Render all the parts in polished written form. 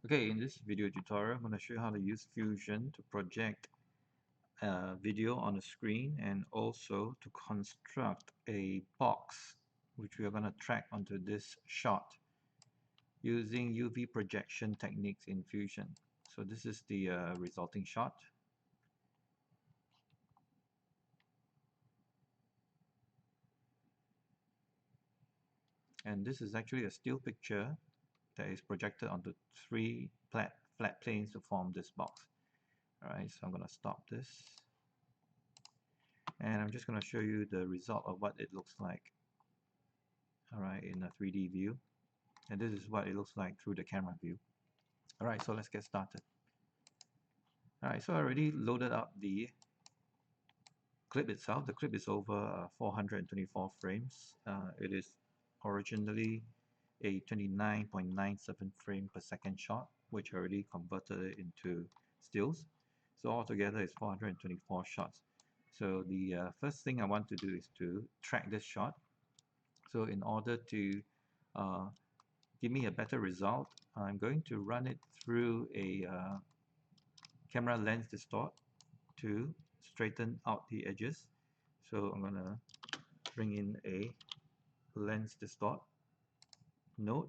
Okay, in this video tutorial, I'm going to show you how to use Fusion to project video on the screen and also to construct a box which we are going to track onto this shot using UV projection techniques in Fusion. So this is the resulting shot. And this is actually a still picture that is projected onto three flat planes to form this box. Alright, so I'm going to stop this. And I'm just going to show you the result of what it looks like, alright, in a 3D view. And this is what it looks like through the camera view. Alright, so let's get started. Alright, so I already loaded up the clip itself. The clip is over 424 frames. It is originally a 29.97 frame per second shot, which I already converted it into stills. So altogether it's 424 shots. So the first thing I want to do is to track this shot. So in order to give me a better result, I'm going to run it through a camera lens distort to straighten out the edges. So I'm going to bring in a lens distort node,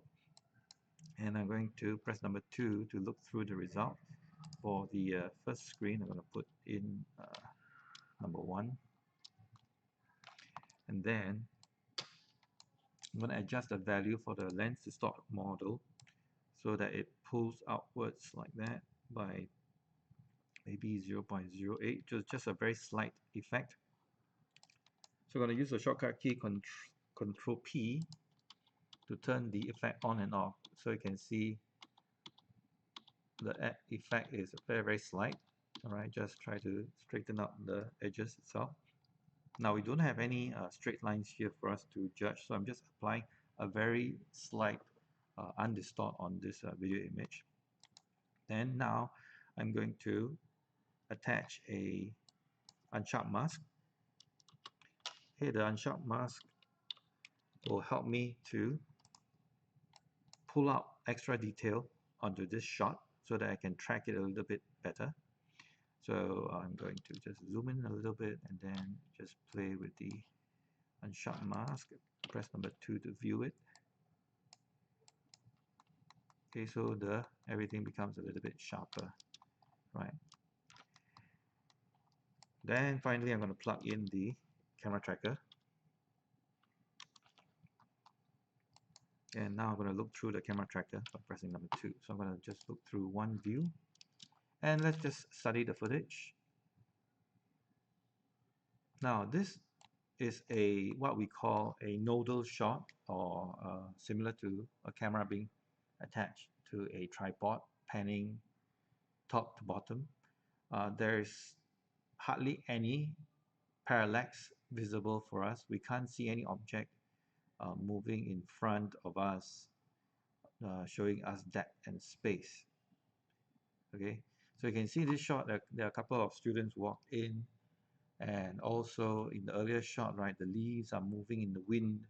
and I'm going to press number 2 to look through the result. For the first screen, I'm going to put in number 1, and then I'm going to adjust the value for the lens distort model so that it pulls outwards like that by maybe 0.08, just a very slight effect. So I'm going to use the shortcut key Control P to turn the effect on and off. So you can see the effect is very slight. Alright, just try to straighten out the edges itself. Now we don't have any straight lines here for us to judge, so I'm just applying a very slight undistort on this video image. Then now I'm going to attach a Unsharp Mask. Okay, the Unsharp Mask will help me to pull out extra detail onto this shot so that I can track it a little bit better. So I'm going to just zoom in a little bit and then just play with the Unsharp Mask. Press number 2 to view it. Okay, so everything becomes a little bit sharper, right? Then finally I'm going to plug in the camera tracker. And now I'm going to look through the camera tracker by pressing number 2. So I'm going to just look through one view. And let's just study the footage. Now this is what we call a nodal shot, or similar to a camera being attached to a tripod, panning top to bottom. There's hardly any parallax visible for us. We can't see any object moving in front of us, showing us depth and space. Okay, so you can see this shot, there are a couple of students walked in, and also in the earlier shot, right, the leaves are moving in the wind.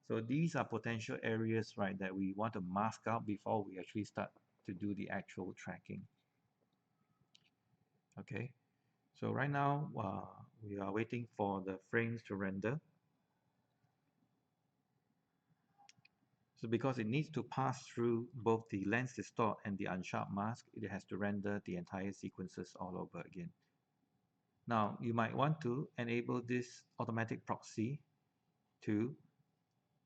So these are potential areas, right, that we want to mask out before we actually start to do the actual tracking. Okay, so right now we are waiting for the frames to render. So because it needs to pass through both the lens distort and the unsharp mask, it has to render the entire sequences all over again. Now you might want to enable this automatic proxy to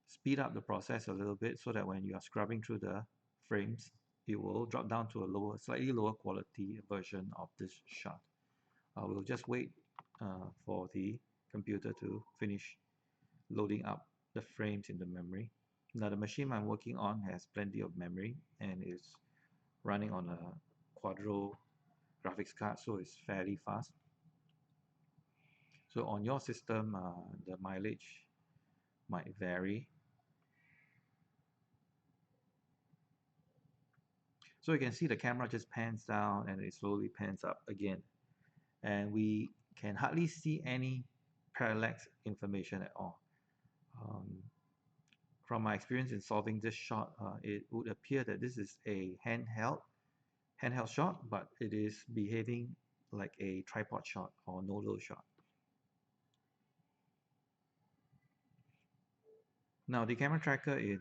speed up the process a little bit so that when you are scrubbing through the frames, it will drop down to a slightly lower quality version of this shot. We'll just wait for the computer to finish loading up the frames in the memory. Now the machine I'm working on has plenty of memory and is running on a Quadro graphics card, so it's fairly fast. So on your system, the mileage might vary. So you can see the camera just pans down and it slowly pans up again. And we can hardly see any parallax information at all. From my experience in solving this shot, it would appear that this is a handheld handheld shot, but it is behaving like a tripod shot or nodal shot. Now, the camera tracker in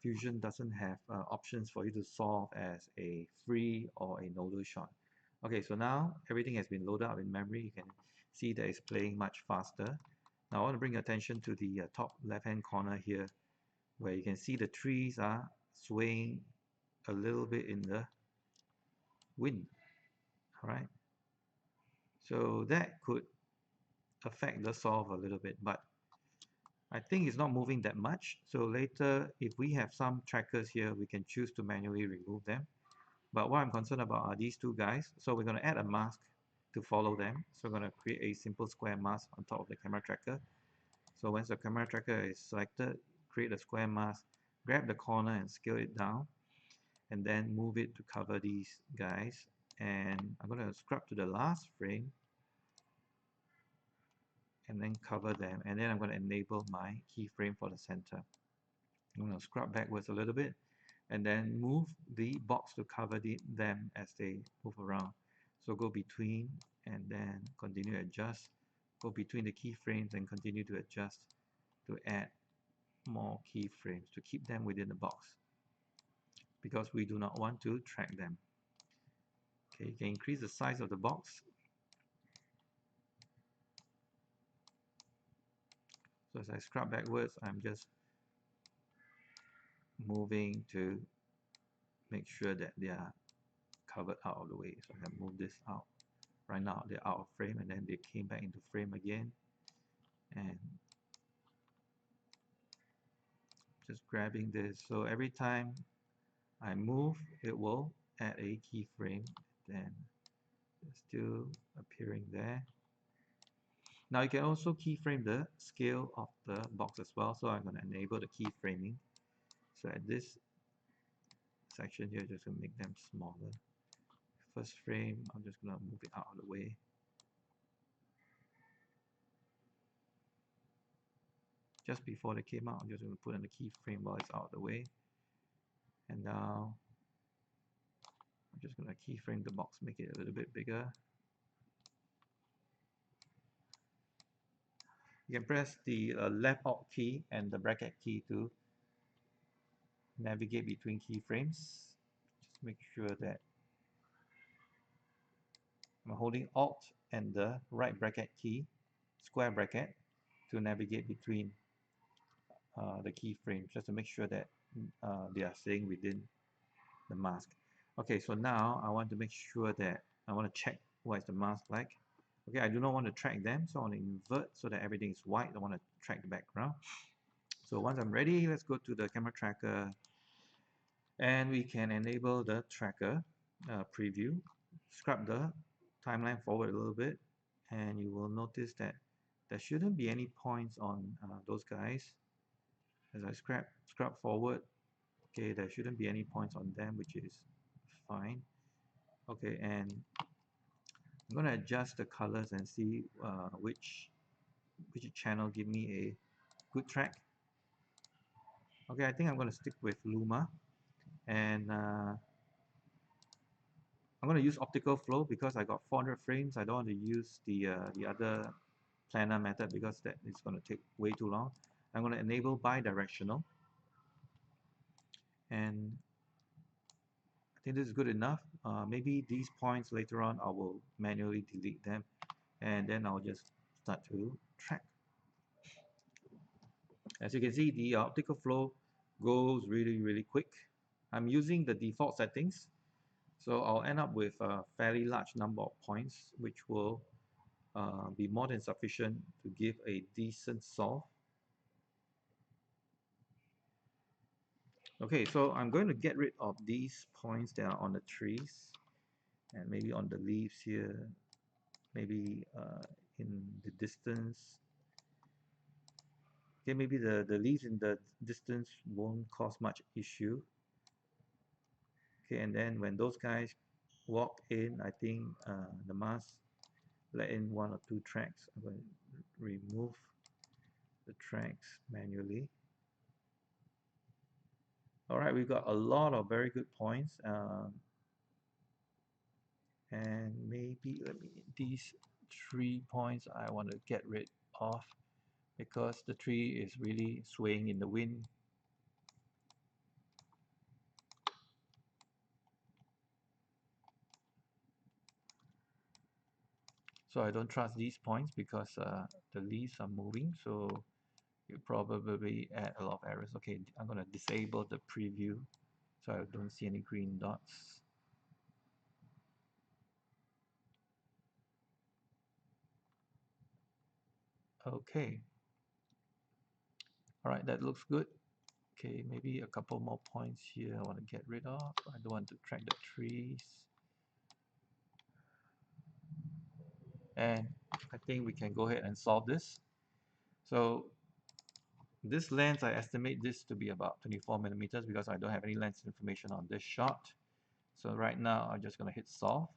Fusion doesn't have options for you to solve as a free or a nodal shot. Okay, so now everything has been loaded up in memory. You can see that it's playing much faster. Now, I want to bring your attention to the top left-hand corner here, where you can see the trees are swaying a little bit in the wind. All right, so that could affect the solve a little bit, but I think it's not moving that much. So later, if we have some trackers here, we can choose to manually remove them. But what I'm concerned about are these two guys. So we're going to add a mask to follow them. So we're going to create a simple square mask on top of the camera tracker. So once the camera tracker is selected, create a square mask, grab the corner and scale it down, and then move it to cover these guys. And I'm going to scrub to the last frame and then cover them. And then I'm going to enable my keyframe for the center. I'm going to scrub backwards a little bit and then move the box to cover them as they move around. So go between and then continue to adjust. Go between the keyframes and continue to adjust to add more keyframes to keep them within the box, because we do not want to track them. Okay, you can increase the size of the box. So as I scrub backwards, I'm just moving to make sure that they are covered out of the way. So I can move this out. Right now they're out of frame and then they came back into frame again, and just grabbing this. So every time I move, it will add a keyframe. Then it's still appearing there. Now you can also keyframe the scale of the box as well. So I'm going to enable the keyframing. So at this section here, just going to make them smaller. First frame, I'm just going to move it out of the way. Just before they came out, I'm just going to put in the keyframe while it's out of the way. And now I'm just going to keyframe the box, make it a little bit bigger. You can press the left Alt key and the bracket key to navigate between keyframes. Just make sure that I'm holding Alt and the right bracket key, square bracket, to navigate between the keyframes, just to make sure that they are staying within the mask. Okay, so now I want to make sure that I want to check what is the mask like. Okay, I do not want to track them, so I want to invert so that everything is white. I want to track the background. So once I'm ready, let's go to the camera tracker and we can enable the tracker preview. Scrub the timeline forward a little bit and you will notice that there shouldn't be any points on those guys. As I scrub forward, okay, there shouldn't be any points on them, which is fine. Okay, and I'm going to adjust the colors and see which channel give me a good track. Okay, I think I'm going to stick with Luma, and I'm going to use optical flow because I got 400 frames. I don't want to use the other planar method because that is going to take way too long. I'm going to enable bidirectional, and I think this is good enough. Maybe these points later on I will manually delete them, and then I'll just start to track. As you can see, the optical flow goes really quick. I'm using the default settings, so I'll end up with a fairly large number of points, which will be more than sufficient to give a decent solve. Okay, so I'm going to get rid of these points that are on the trees and maybe on the leaves here, maybe in the distance. Okay, maybe the leaves in the distance won't cause much issue. Okay, and then when those guys walk in, I think the mask let in 1 or 2 tracks. I'm going to remove the tracks manually. Alright, we've got a lot of very good points. And maybe these 3 points I want to get rid of because the tree is really swaying in the wind. So I don't trust these points because the leaves are moving, so you probably add a lot of errors. Okay, I'm going to disable the preview so I don't see any green dots. Okay, all right, that looks good. Okay, maybe a couple more points here I want to get rid of. I don't want to track the trees. And I think we can go ahead and solve this. So this lens, I estimate this to be about 24 millimeters because I don't have any lens information on this shot. So right now, I'm just going to hit solve.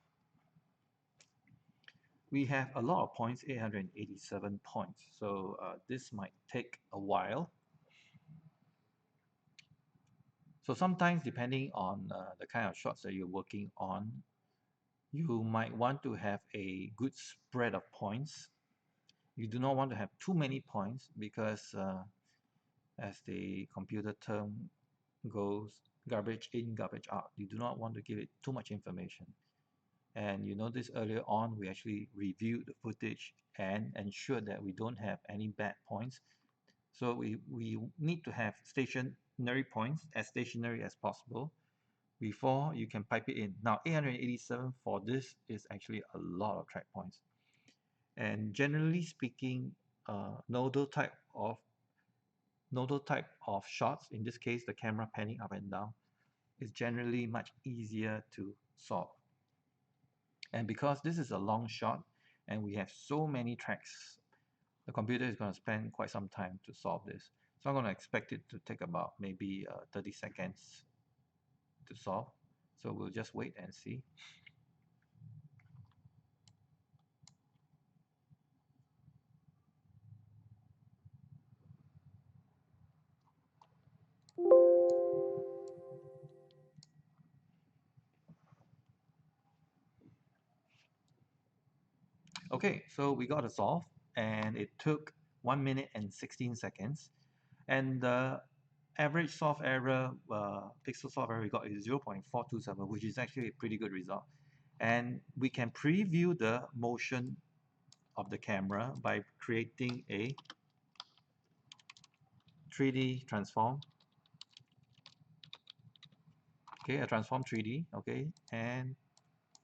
We have a lot of points, 887 points. So this might take a while. So sometimes, depending on the kind of shots that you're working on, you might want to have a good spread of points. You do not want to have too many points because as the computer term goes, garbage in, garbage out. You do not want to give it too much information. And you notice earlier on, we actually reviewed the footage and ensured that we don't have any bad points. So we need to have stationary points, as stationary as possible, before you can pipe it in. Now, 887 for this is actually a lot of track points. And generally speaking, nodal type of shots, in this case, the camera panning up and down, is generally much easier to solve. And because this is a long shot and we have so many tracks, the computer is going to spend quite some time to solve this. So I'm going to expect it to take about maybe 30 seconds to solve. So we'll just wait and see. Okay, so we got a solve and it took 1 minute and 16 seconds. And the average solve error, pixel solve error we got is 0.427, which is actually a pretty good result. And we can preview the motion of the camera by creating a 3D transform. Okay, a transform 3D. Okay, and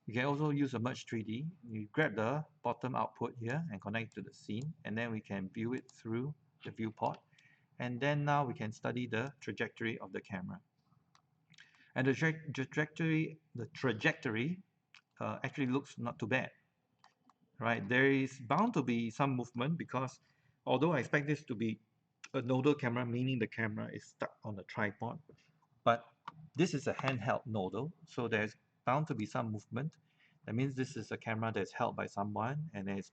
you can also use a merge 3D. You grab the bottom output here and connect to the scene, and then we can view it through the viewport. And then now we can study the trajectory of the camera. And the trajectory actually looks not too bad, right? There is bound to be some movement because although I expect this to be a nodal camera, meaning the camera is stuck on the tripod, but this is a handheld nodal, so there's bound to be some movement. That means this is a camera that's held by someone and it's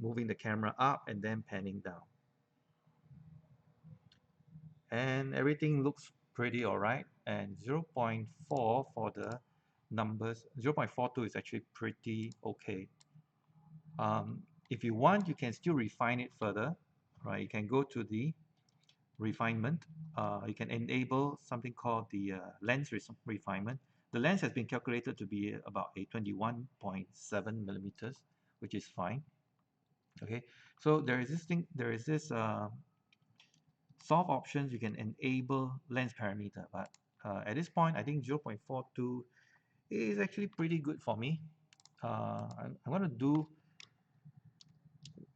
moving the camera up and then panning down. And everything looks pretty all right. And 0.4 for the numbers, 0.42 is actually pretty okay. If you want, you can still refine it further, right? You can go to the refinement. You can enable something called the lens refinement. The lens has been calculated to be about a 21.7 millimeters, which is fine. Okay, so there is this soft options. You can enable lens parameter, but at this point, I think 0.42 is actually pretty good for me. I'm going to do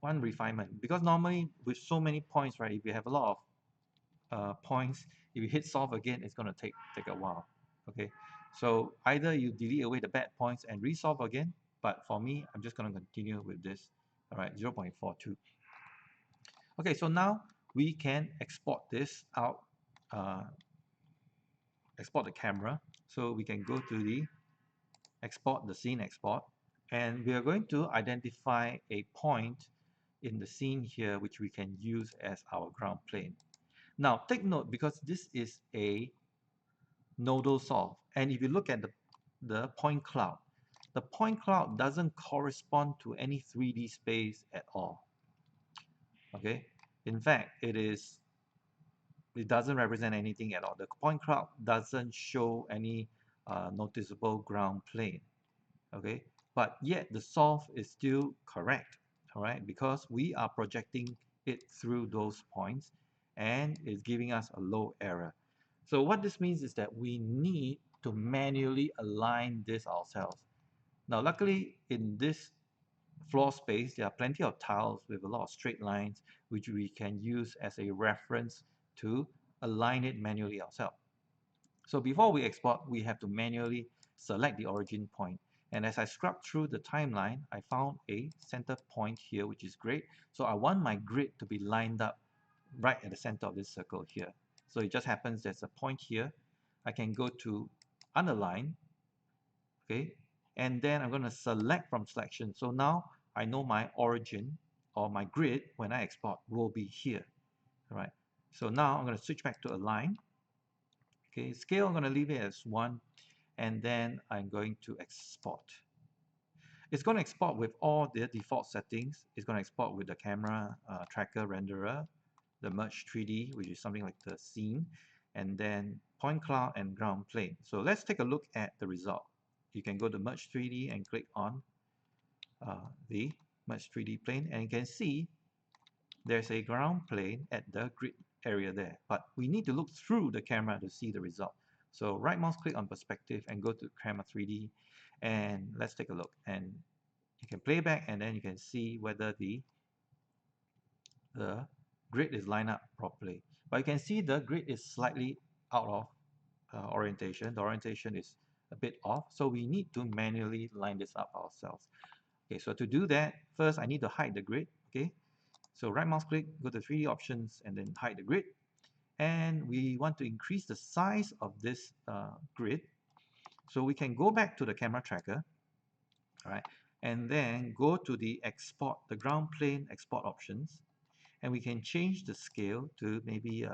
one refinement because normally with so many points, right, if you have a lot of points, if you hit solve again, it's going to take a while. Okay, so either you delete away the bad points and resolve again, but for me, I'm just going to continue with this. All right, 0.42. Okay, so now we can export this out, export the camera. So we can go to the export, the scene export, and we are going to identify a point in the scene here which we can use as our ground plane. Now take note, because this is a nodal solve, and if you look at the point cloud, the point cloud doesn't correspond to any 3D space at all. Okay, in fact, it doesn't represent anything at all. The point cloud doesn't show any noticeable ground plane. Okay, but yet the solve is still correct. All right, because we are projecting it through those points, and it's giving us a low error. So what this means is that we need to manually align this ourselves. Now, luckily, in this floor space, there are plenty of tiles with a lot of straight lines, which we can use as a reference to align it manually ourselves. So before we export, we have to manually select the origin point. And as I scrubbed through the timeline, I found a center point here, which is great. So I want my grid to be lined up right at the center of this circle here. So it just happens there's a point here. I can go to underline, okay, and then I'm going to select from selection. So now I know my origin or my grid when I export will be here. All right. So now I'm going to switch back to align. Okay, scale I'm going to leave it as 1, and then I'm going to export. It's going to export with all the default settings. It's going to export with the camera tracker renderer, the merge 3D, which is something like the scene, and then point cloud and ground plane. So let's take a look at the result. You can go to merge 3D and click on the merge 3D plane, and you can see there's a ground plane at the grid area there, but we need to look through the camera to see the result. So right mouse click on perspective and go to camera 3D, and let's take a look. And you can play back, and then you can see whether the grid is lined up properly. But you can see the grid is slightly out of orientation. The orientation is a bit off, so we need to manually line this up ourselves. Okay, so to do that, first I need to hide the grid. Okay, so right mouse click, go to 3D options, and then hide the grid. And we want to increase the size of this grid. So we can go back to the camera tracker, all right, and then go to the export, the ground plane export options, and we can change the scale to maybe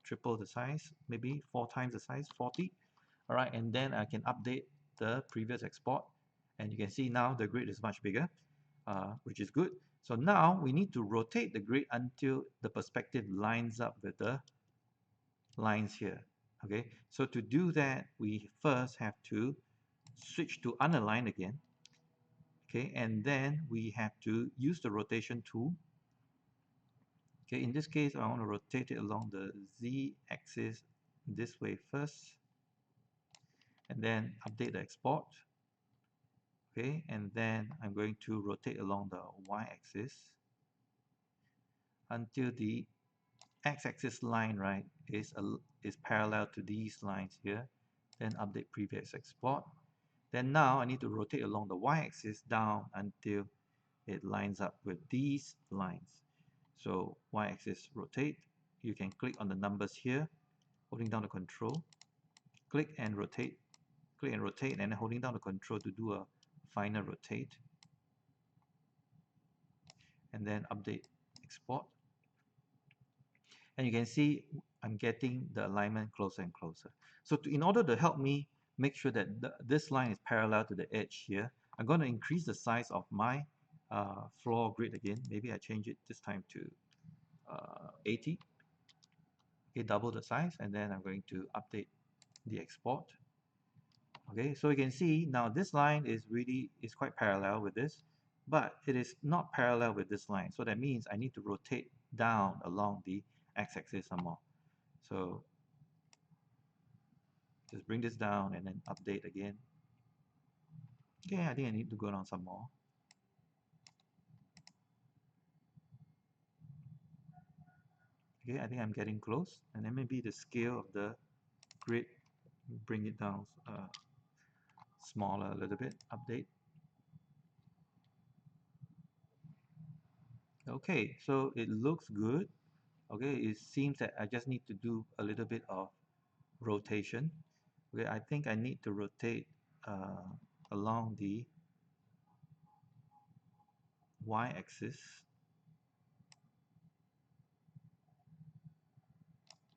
triple the size, maybe 4 times the size, 40. All right, and then I can update the previous export, and you can see now the grid is much bigger, which is good. So now we need to rotate the grid until the perspective lines up with the lines here. Okay, so to do that, we first have to switch to unalign again. Okay, and then we have to use the rotation tool. Okay, in this case, I want to rotate it along the z-axis this way first, and then update the export. Okay, and then I'm going to rotate along the y-axis until the x-axis line, right, is parallel to these lines here. Then update previous export. Then now I need to rotate along the y-axis down until it lines up with these lines. So y-axis rotate. You can click on the numbers here, holding down the control, click and rotate, and holding down the control to do a final rotate, and then update export. And you can see I'm getting the alignment closer and closer. So in order to help me make sure that this line is parallel to the edge here, I'm going to increase the size of my floor grid again. Maybe I change it this time to 80. Okay, double the size, and then I'm going to update the export. Okay, so you can see now this line is quite parallel with this, but it is not parallel with this line. So that means I need to rotate down along the x-axis some more. So just bring this down and then update again. Okay, I think I need to go down some more. Okay, I think I'm getting close, and then maybe the scale of the grid, bring it down smaller a little bit, update. Okay, so it looks good. Okay, it seems that I just need to do a little bit of rotation. Okay, I think I need to rotate along the y-axis.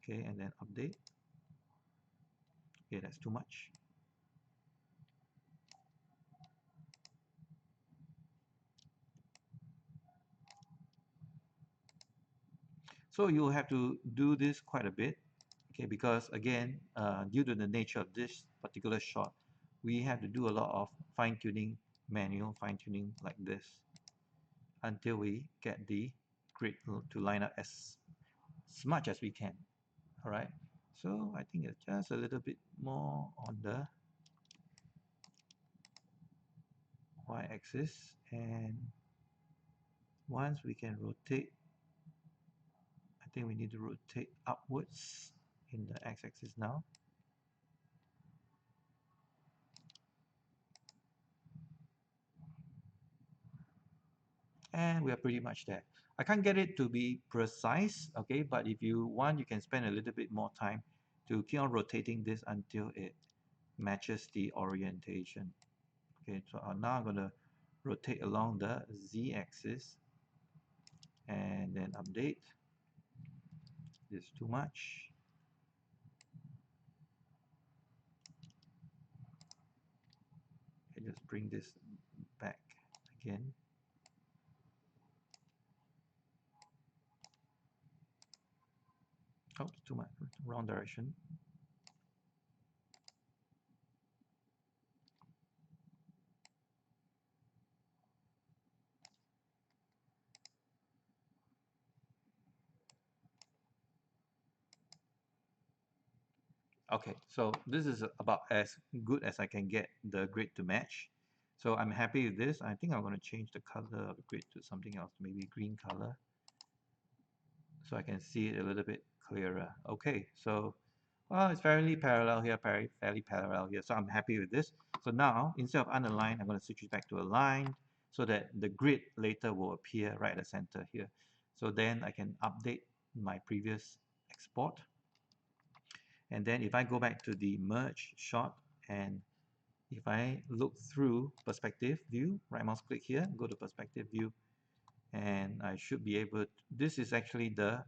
Okay, and then update. Okay, that's too much. So you have to do this quite a bit, okay, because again, due to the nature of this particular shot, we have to do a lot of fine-tuning, manual fine-tuning like this until we get the grid to line up as much as we can. All right, so I think it's just a little bit more on the y-axis, and once we can rotate, I think we need to rotate upwards in the x-axis now. And we are pretty much there. I can't get it to be precise, okay, but if you want, you can spend a little bit more time to keep on rotating this until it matches the orientation. Okay, so now I'm going to rotate along the z-axis and then update. This is too much. Okay, just bring this back again. Oh, it's too much, wrong direction. Okay, so this is about as good as I can get the grid to match. So I'm happy with this. I think I'm going to change the color of the grid to something else, maybe green color, so I can see it a little bit clearer. Okay, so well, it's fairly parallel here, fairly parallel here. So I'm happy with this. So now, instead of unaligned, I'm going to switch it back to aligned so that the grid later will appear right at the center here. So then I can update my previous export. And then if I go back to the merge shot, and if I look through perspective view, right mouse click here, go to perspective view, and I should be able to, this is actually the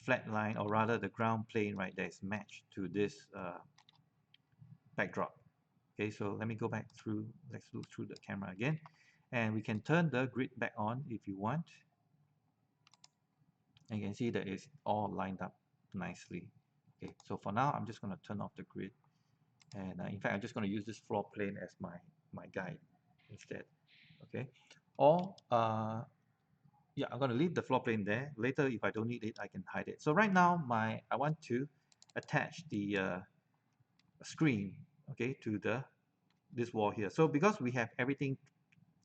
flat line, or rather the ground plane, right, that is matched to this backdrop. Okay, so let me go back through, let's look through the camera again, and we can turn the grid back on if you want, and you can see that it's all lined up nicely. Okay, so for now I'm just going to turn off the grid, and in fact I'm just going to use this floor plane as my guide instead. Okay, or yeah, I'm going to leave the floor plane there. Later, if I don't need it, I can hide it. So right now I want to attach the screen, okay, to this wall here. So because we have everything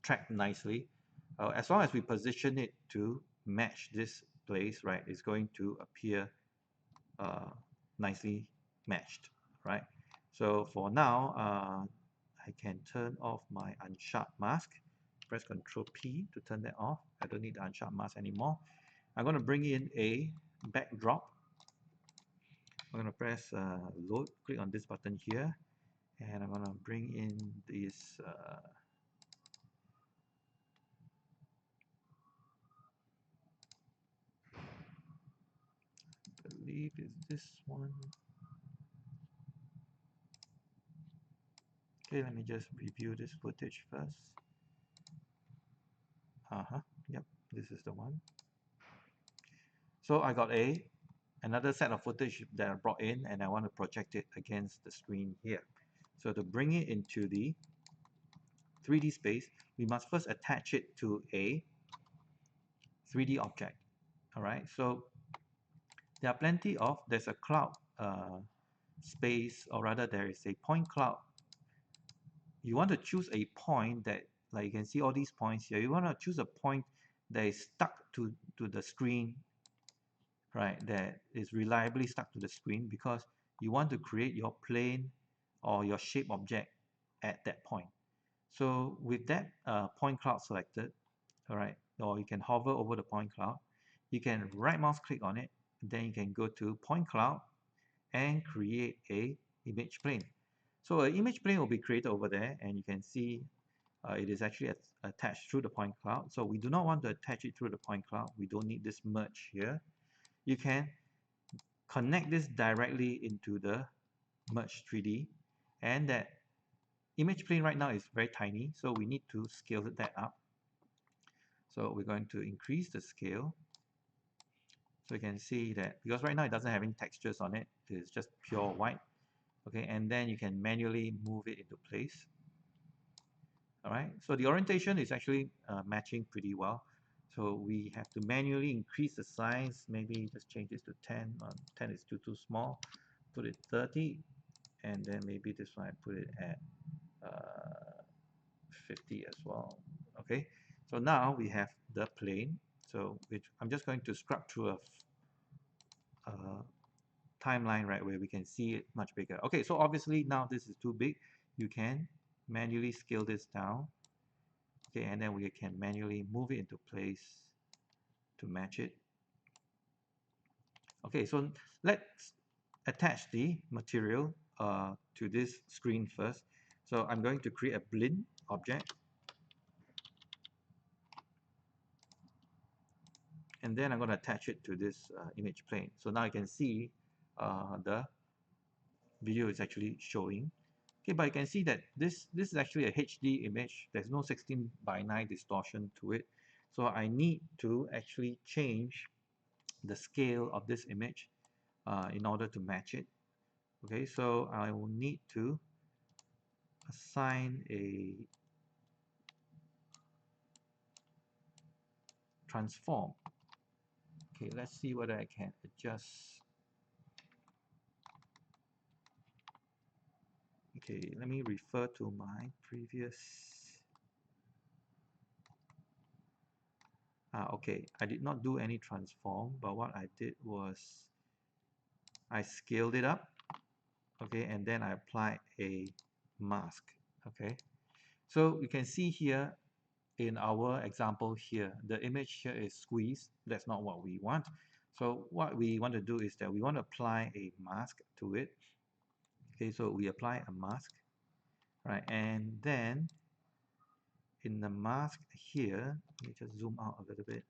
tracked nicely, as long as we position it to match this place, right, it's going to appear nicely matched, right? So for now, I can turn off my Unsharp Mask. Press Ctrl P to turn that off. I don't need the Unsharp Mask anymore. I'm going to bring in a backdrop. I'm going to press load, click on this button here, and I'm going to bring in this I believe is this one. Okay, let me just review this footage first. Yep, this is the one. So I got another set of footage that I brought in, and I want to project it against the screen here. So to bring it into the 3D space, we must first attach it to a 3D object. All right, so there are plenty of, there's a cloud space, or rather there is a point cloud. You want to choose a point that, like you can see all these points here, you want to choose a point that is stuck to the screen, right, that is reliably stuck to the screen, because you want to create your plane or your shape object at that point. So with that point cloud selected, all right, or you can hover over the point cloud, you can right mouse click on it, then you can go to point cloud and create a image plane. So an image plane will be created over there, and you can see it is actually attached through the point cloud. So we do not want to attach it through the point cloud. We don't need this merge here. You can connect this directly into the merge 3D, and that image plane right now is very tiny, so we need to scale that up. So we're going to increase the scale, So you can see that because right now it doesn't have any textures on it, it's just pure white. Okay, and then you can manually move it into place. All right, so the orientation is actually matching pretty well. So we have to manually increase the size, maybe just change this to 10. 10 is too small. Put it 30, and then maybe this one I put it at 50 as well. Okay, so now we have the plane. So I'm just going to scrub through a timeline, right, where we can see it much bigger. Okay, so obviously now this is too big. You can manually scale this down. Okay, and then we can manually move it into place to match it. Okay, so let's attach the material to this screen first. So I'm going to create a blend object, and then I'm going to attach it to this image plane. So now you can see the video is actually showing. Okay, but you can see that this is actually a HD image. There's no 16:9 distortion to it. So I need to actually change the scale of this image in order to match it. Okay, so I will need to assign a transform. Okay, let's see whether I can adjust. Okay, let me refer to my previous. Okay, I did not do any transform, but what I did was I scaled it up. Okay, and then I apply a mask. Okay, so you can see here in our example here, the image here is squeezed. That's not what we want. So what we want to do is that we want to apply a mask to it. Okay, so we apply a mask, right? And then in the mask here, let me just zoom out a little bit.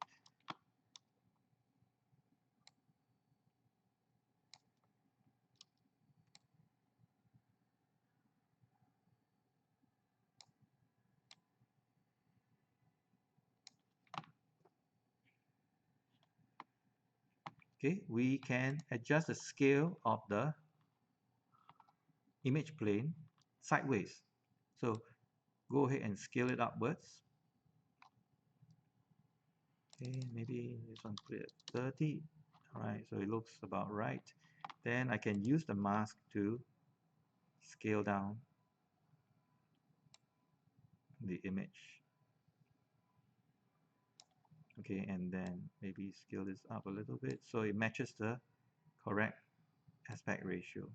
Okay, we can adjust the scale of the image plane sideways. So go ahead and scale it upwards. Okay, maybe this one put it at 30. All right, so it looks about right. Then I can use the mask to scale down the image. Okay, and then maybe scale this up a little bit so it matches the correct aspect ratio.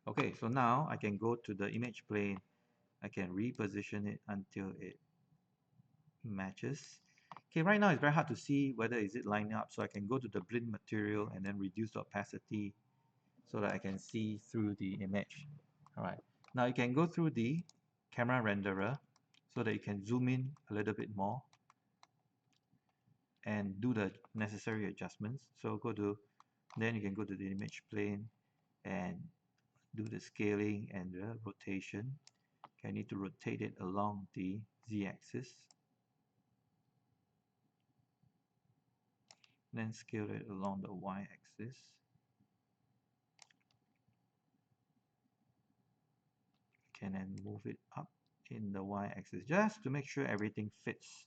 Okay, so now I can go to the image plane. I can reposition it until it matches. Okay, right now it's very hard to see whether is it lining up, so I can go to the blend material and then reduce the opacity so that I can see through the image. All right, now you can go through the camera renderer so that you can zoom in a little bit more and do the necessary adjustments. So then you can go to the image plane and do the scaling and the rotation. Okay, I need to rotate it along the z-axis. Then scale it along the y-axis. Can then move it up in the y-axis just to make sure everything fits.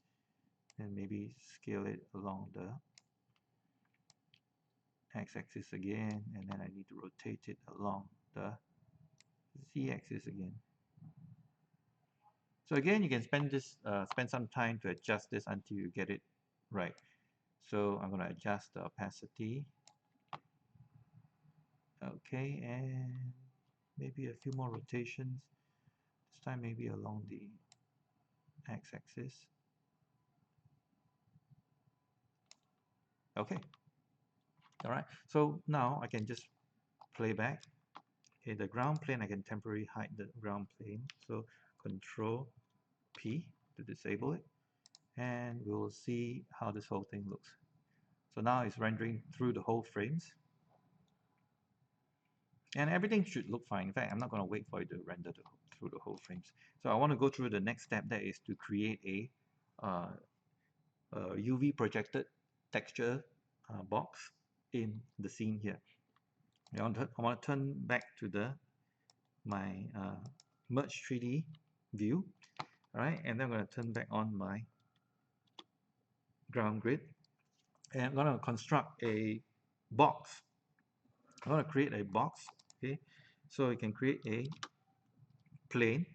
And maybe scale it along the x-axis again, and then I need to rotate it along the z-axis again. So again, you can spend some time to adjust this until you get it right. So I'm going to adjust the opacity. Okay, and maybe a few more rotations. This time maybe along the x-axis. Okay. All right. So now I can just play back. Okay, the ground plane, I can temporarily hide the ground plane. So Control P to disable it. And we'll see how this whole thing looks. So now it's rendering through the whole frames. And everything should look fine. In fact, I'm not going to wait for it to render through the whole frames. So I want to go through the next step, that is to create a UV projected texture box in the scene here. I want to turn back to my merge 3D view. All right, and then I'm going to turn back on my ground grid, and I'm going to construct a box. I'm going to create a box. Okay, so you can create a plane,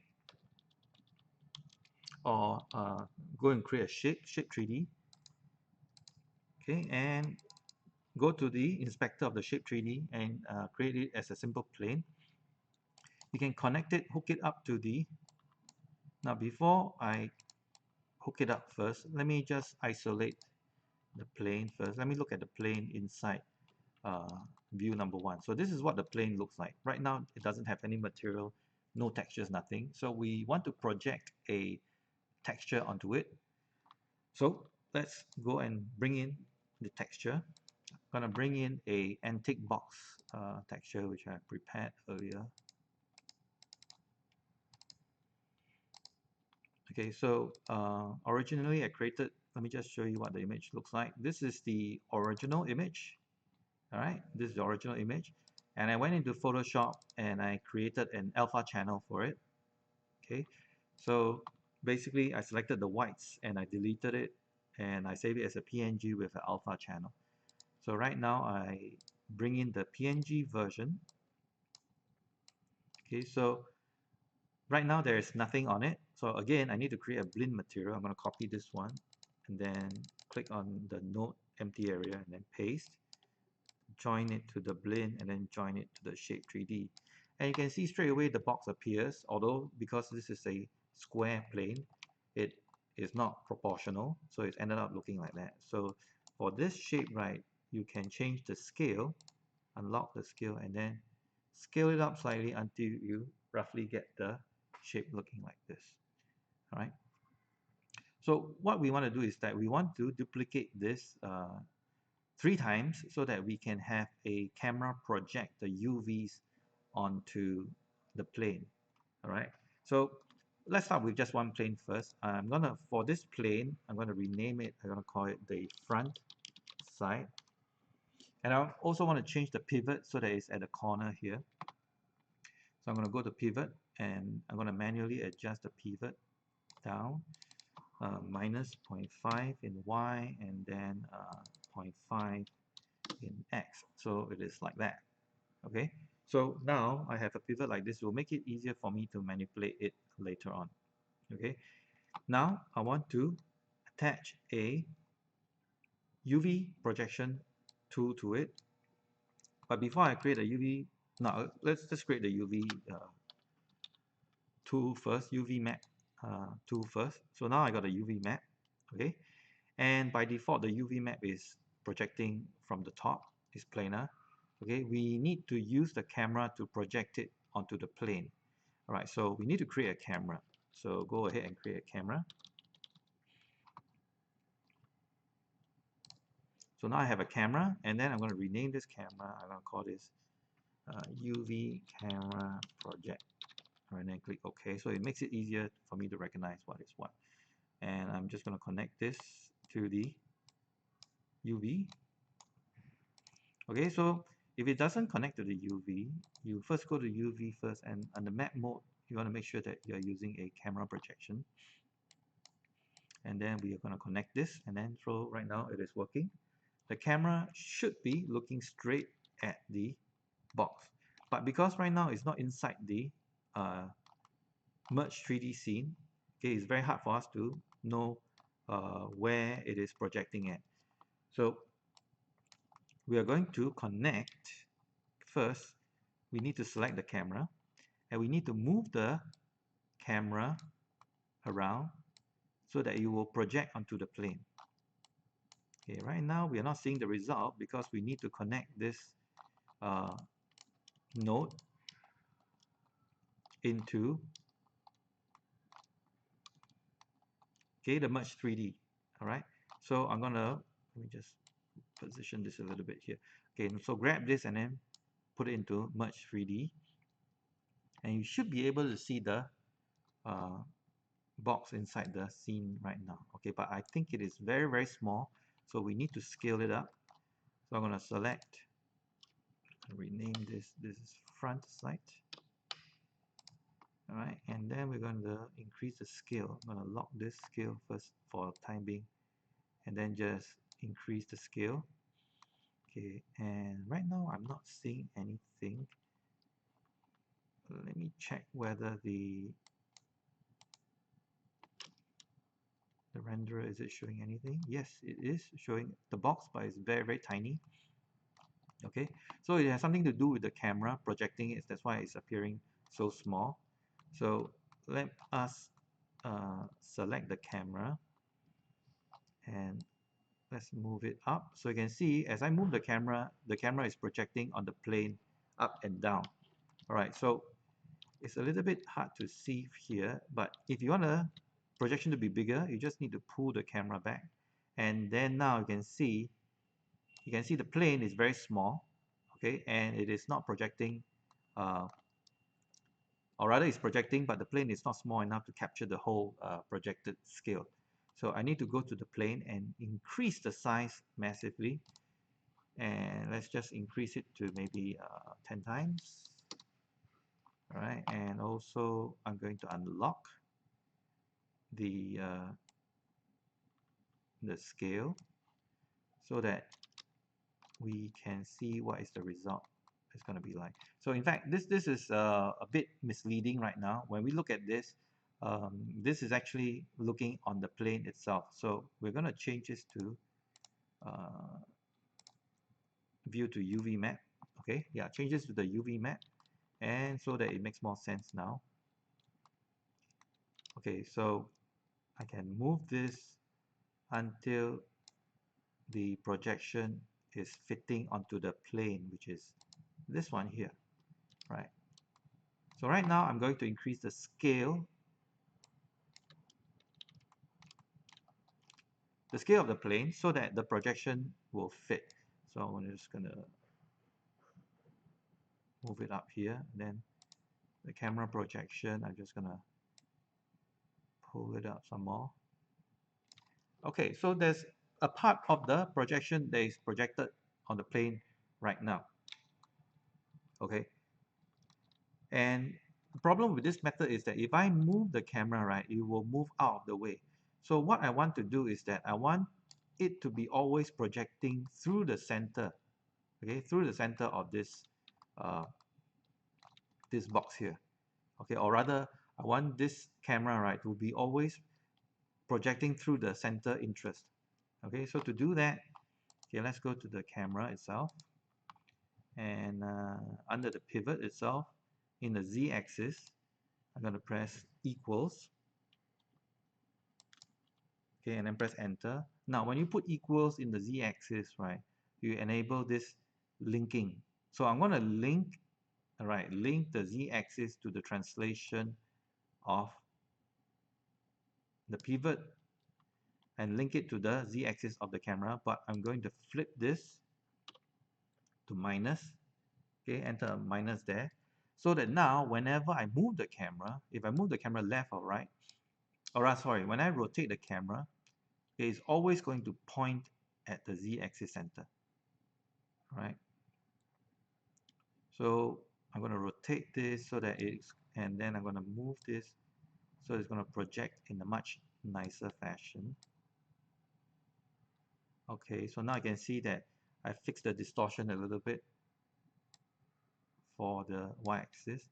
or go and create a shape 3D. Okay, and go to the inspector of the shape 3D and create it as a simple plane. You can connect it, hook it up to the, now before I hook it up first, let me just isolate the plane first. Let me look at the plane inside view number 1. So this is what the plane looks like. Right now it doesn't have any material, no textures, nothing. So we want to project a texture onto it. So let's go and bring in the texture. I'm going to bring in a antique box texture which I prepared earlier. Okay, so originally I created, let me just show you what the image looks like. This is the original image. All right, this is the original image. And I went into Photoshop and I created an alpha channel for it. Okay, so basically I selected the whites and I deleted it and I saved it as a PNG with an alpha channel. So right now I bring in the PNG version. Okay, so right now there is nothing on it. So again, I need to create a blend material. I'm going to copy this one and then click on the node empty area and then paste. Join it to the blend and then join it to the shape 3D. And you can see straight away the box appears, although because this is a square plane, it is not proportional. So it ended up looking like that. So for this shape, right, you can change the scale, unlock the scale, and then scale it up slightly until you roughly get the shape looking like this. All right. So what we want to do is that we want to duplicate this 3 times so that we can have a camera project the UVs onto the plane. All right. So let's start with just one plane first. For this plane, I'm going to rename it. I'm going to call it the front side. And I also want to change the pivot so that it's at the corner here. So I'm going to go to pivot and I'm going to manually adjust the pivot down, minus 0.5 in Y and then 0.5 in X. So it is like that. Okay. So now I have a pivot like this. It will make it easier for me to manipulate it later on. Okay. Now I want to attach a UV projection tool to it. But before I create a UV, now let's just create the UV tool first, UV map tool first. So now I got a UV map, okay? And by default, the UV map is projecting from the top, is planar. Okay, we need to use the camera to project it onto the plane. All right, so we need to create a camera. So go ahead and create a camera. So now I have a camera, and then I'm going to rename this camera. I'm going to call this UV camera project. And then click OK. So it makes it easier for me to recognize what is what. And I'm just going to connect this to the UV. Okay, so if it doesn't connect to the UV, you first go to UV first, and on the map mode, you want to make sure that you're using a camera projection. And then we are going to connect this, and then so right now it is working. The camera should be looking straight at the box. But because right now it's not inside the merge 3D scene, okay, it's very hard for us to know where it is projecting at. So we are going to connect. First, we need to select the camera, and we need to move the camera around so that it will project onto the plane. Okay, right now we are not seeing the result because we need to connect this node into the merge 3D. All right, so I'm gonna, let me just position this a little bit here. Okay, so grab this and then put it into merge 3D, and you should be able to see the box inside the scene right now. Okay, but I think it is very, very small, so we need to scale it up. So I'm going to select, rename this. This is front sight. All right, and then we're going to increase the scale. I'm going to lock this scale first for time being, and then just increase the scale. Okay, and right now I'm not seeing anything. Let me check whether the renderer, is it showing anything? Yes, it is showing the box, but it's very, very tiny. Okay, so it has something to do with the camera projecting it. That's why it's appearing so small. So let us select the camera and let's move it up. So you can see as I move the camera is projecting on the plane up and down. All right, so it's a little bit hard to see here, but if you want the projection to be bigger, you just need to pull the camera back. And then now you can see the plane is very small, okay, and it is not projecting, or rather it's projecting, but the plane is not small enough to capture the whole projected scale. So I need to go to the plane and increase the size massively, and let's just increase it to maybe 10 times. All right, and also I'm going to unlock the scale so that we can see what is the result it's going to be like. So in fact, this is a bit misleading right now. When we look at this, this is actually looking on the plane itself. So we're going to change this to view to UV map. Okay, yeah, change this to the UV map, and so that it makes more sense now. Okay, so I can move this until the projection is fitting onto the plane, which is this one here, right? So right now I'm going to increase the scale of the plane so that the projection will fit. So I'm just gonna move it up here, then the camera projection, I'm just gonna pull it up some more. Okay, so there's a part of the projection that is projected on the plane right now. Okay, and the problem with this method is that if I move the camera, right, it will move out of the way. So what I want to do is that I want it to be always projecting through the center, okay, through the center of this this box here, okay, or rather I want this camera, right, to be always projecting through the center interest. Okay, so to do that, okay, let's go to the camera itself, and under the pivot itself, in the z-axis, I'm going to press equals, okay, and then press enter. Now when you put equals in the z-axis, right, you enable this linking. So I'm going to link, all right, link the z-axis to the translation of the pivot and link it to the z-axis of the camera, but I'm going to flip this to minus, okay, enter a minus there, so that now whenever I move the camera, if I move the camera left or right, or sorry, when I rotate the camera, it is always going to point at the z-axis center, right? So I'm going to rotate this so that it's, and then I'm going to move this so it's going to project in a much nicer fashion. Okay, so now I can see that I fixed the distortion a little bit for the y-axis.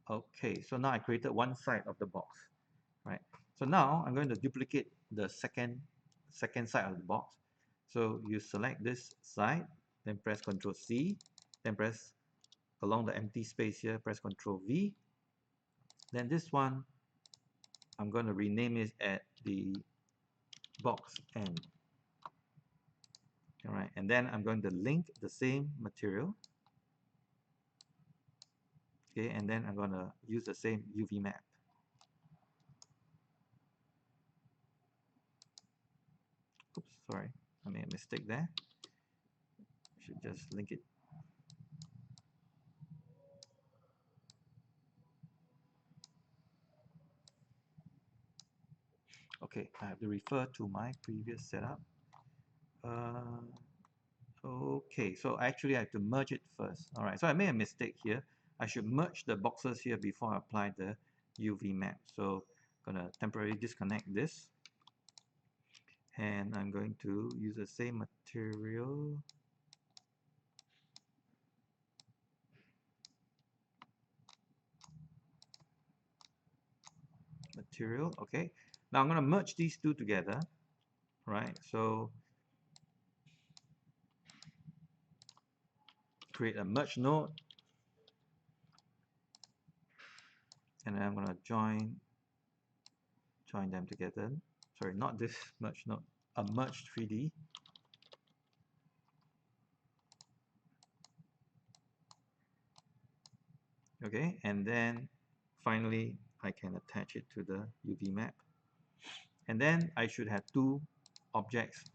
Okay, so now I created one side of the box, right? So now I'm going to duplicate the second side of the box. So you select this side, then press Ctrl C, then press along the empty space here, press Ctrl V. Then this one, I'm going to rename it at the box end. All right, and then I'm going to link the same material. Okay, and then I'm going to use the same UV map. Oops, sorry, I made a mistake there. Should just link it. Okay, I have to refer to my previous setup. Okay, so actually I have to merge it first. All right, so I made a mistake here. I should merge the boxes here before I apply the UV map. So I'm gonna temporarily disconnect this, and I'm going to use the same material. Okay. Now I'm gonna merge these two together, right? So create a merge node, and then I'm gonna join them together. Sorry, not this merge node, a merge 3D. Okay, and then finally I can attach it to the UV map, and then I should have two objects,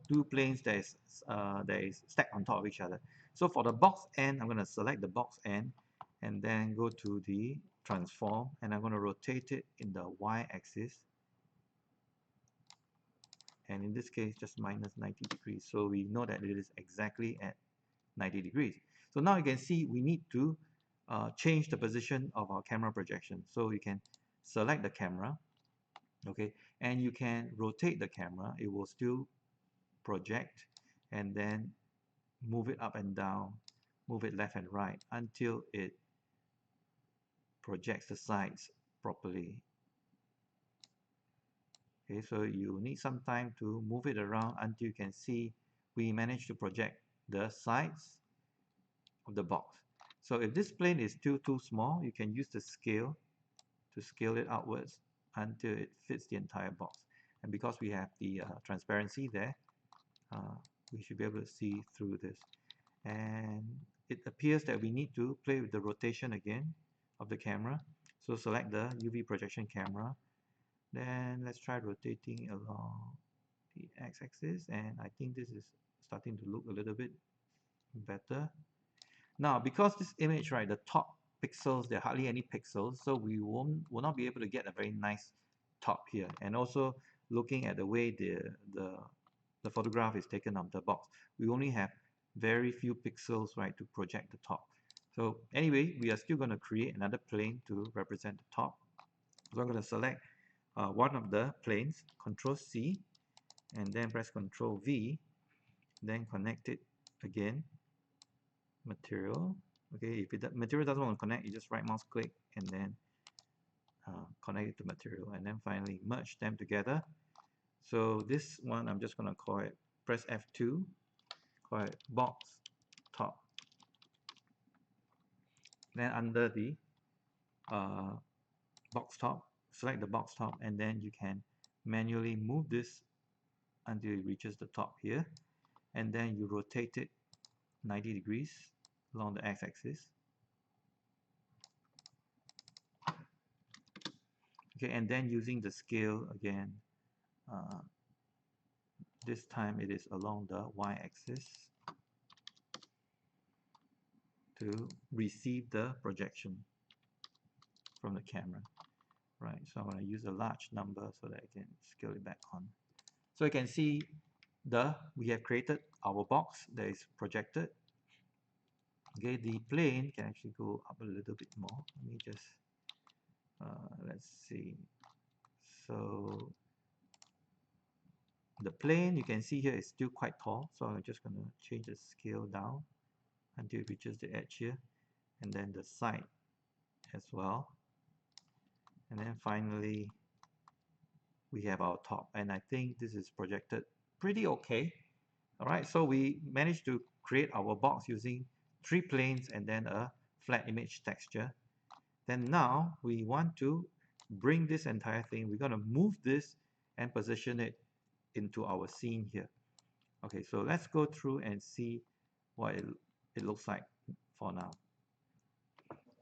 two planes that is stacked on top of each other. So for the box end, I'm going to select the box end and then go to the transform, and I'm going to rotate it in the y-axis, and in this case just minus 90 degrees, so we know that it is exactly at 90 degrees. So now you can see we need to change the position of our camera projection. So you can select the camera, okay, and you can rotate the camera. It will still project, and then move it up and down, move it left and right until it projects the sides properly. Okay, so you need some time to move it around until you can see we managed to project the sides of the box. So if this plane is still too small, you can use the scale to scale it outwards until it fits the entire box. And because we have the transparency there, we should be able to see through this. And it appears that we need to play with the rotation again of the camera. So select the UV projection camera. Then let's try rotating along the x-axis, and I think this is starting to look a little bit better. Now, because this image, right, the top pixels, there are hardly any pixels, so we will not be able to get a very nice top here. And also, looking at the way the photograph is taken of the box, we only have very few pixels, right, to project the top. So anyway, we are still going to create another plane to represent the top. So I'm going to select one of the planes, Control C, and then press Control V, then connect it again, material. Okay, if the material doesn't want to connect, you just right mouse click and then connect it to material, and then finally merge them together. So this one I'm just going to call it, press F2, call it box top. Then under the box top, select the box top, and then you can manually move this until it reaches the top here, and then you rotate it 90 degrees along the x-axis. Okay, and then using the scale again, this time it is along the y-axis to receive the projection from the camera. Right, so I'm going to use a large number so that I can scale it back on. So you can see we have created our box that is projected. Okay, the plane can actually go up a little bit more. Let me just let's see. So the plane you can see here is still quite tall, so I'm just going to change the scale down until it reaches the edge here, and then the side as well, and then finally we have our top, and I think this is projected pretty okay. Alright, so we managed to create our box using 3 planes and then a flat image texture. Then now we want to bring this entire thing, we're going to move this and position it into our scene here. Okay, so let's go through and see what it looks like for now.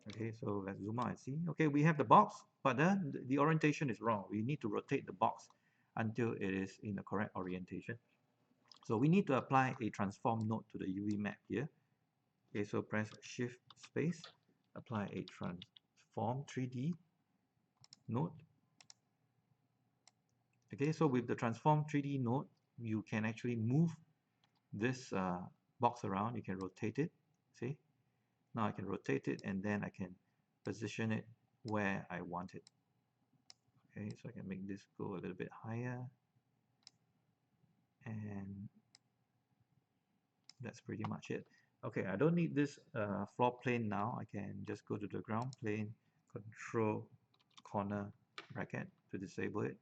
Okay, so let's zoom out and see. Okay, we have the box, but the orientation is wrong. We need to rotate the box until it is in the correct orientation. So we need to apply a transform node to the UV map here. Okay, so press Shift space, apply a transform 3D node. Okay, so with the transform 3D node, you can actually move this box around. You can rotate it. See, now I can rotate it and then I can position it where I want it. Okay, so I can make this go a little bit higher, and that's pretty much it. Okay, I don't need this floor plane now. I can just go to the ground plane, control corner bracket to disable it.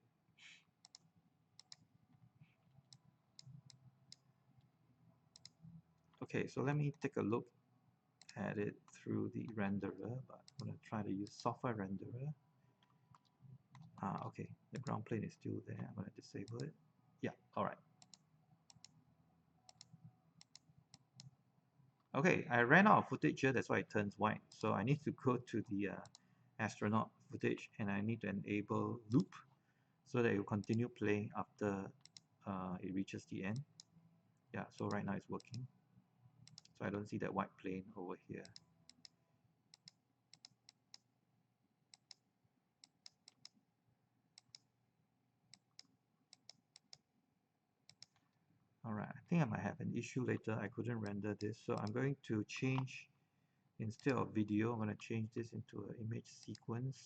Okay, so let me take a look at it through the renderer, but I'm going to try to use software renderer. Okay, the ground plane is still there. I'm going to disable it. Yeah, all right. Okay, I ran out of footage here, that's why it turns white. So I need to go to the astronaut footage and I need to enable loop so that it will continue playing after it reaches the end. Yeah, so right now it's working. So I don't see that white plane over here. Alright, I think I might have an issue later. I couldn't render this, so I'm going to change, instead of video, I'm going to change this into an image sequence.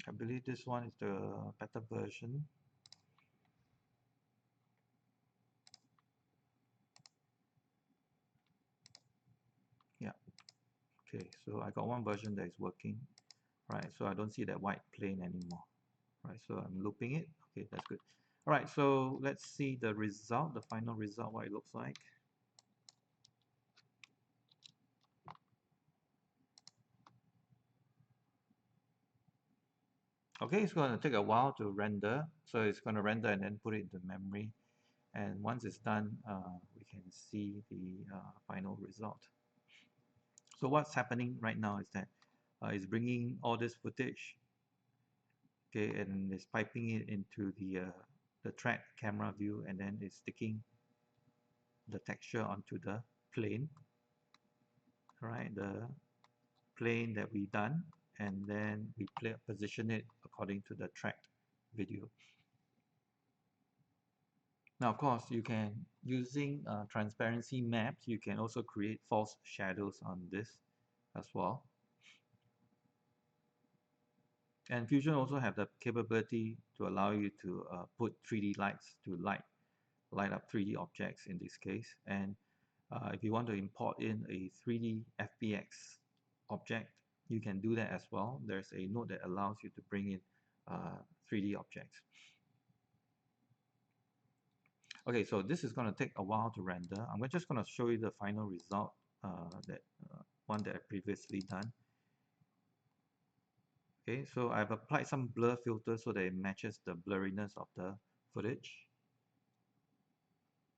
I believe this one is the better version. Yeah, okay, so I got one version that is working. Right, so I don't see that white plane anymore. Right, so I'm looping it. Okay, that's good. All right, so let's see the result, the final result, what it looks like. Okay, it's going to take a while to render. So it's going to render and then put it into memory. And once it's done, we can see the final result. So what's happening right now is that it's bringing all this footage, okay, and it's piping it into the track camera view, and then it's sticking the texture onto the plane, right? The plane that we done, and then we position it according to the tracked video. Now, of course, you can, using transparency maps, you can also create false shadows on this as well. And Fusion also have the capability to allow you to put 3D lights to light up 3D objects in this case. And if you want to import in a 3D FBX object, you can do that as well. There's a node that allows you to bring in 3D objects. Okay, so this is going to take a while to render. I'm just going to show you the final result, one that I previously done. Okay, so I've applied some blur filter so that it matches the blurriness of the footage.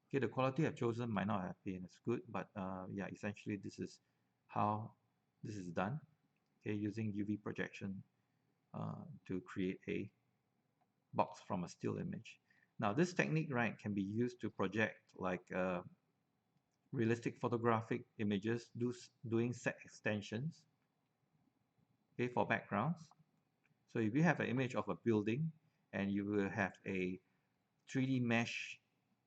Okay, the quality I've chosen might not have been as good, but yeah, essentially this is how this is done. Okay, using UV projection to create a box from a still image. Now this technique, right, can be used to project like realistic photographic images, doing set extensions, okay, for backgrounds. So if you have an image of a building and you will have a 3D mesh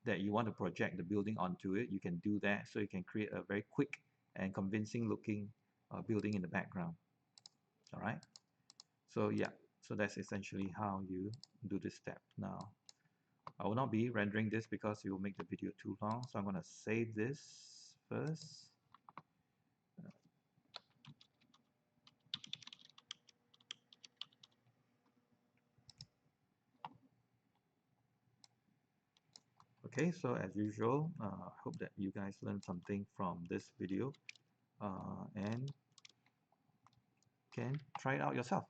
that you want to project the building onto it, you can do that. So you can create a very quick and convincing looking building in the background. All right. So yeah, so that's essentially how you do this step. Now, I will not be rendering this because it will make the video too long. So I'm going to save this first. Okay, so as usual, I hope that you guys learned something from this video and can try it out yourself.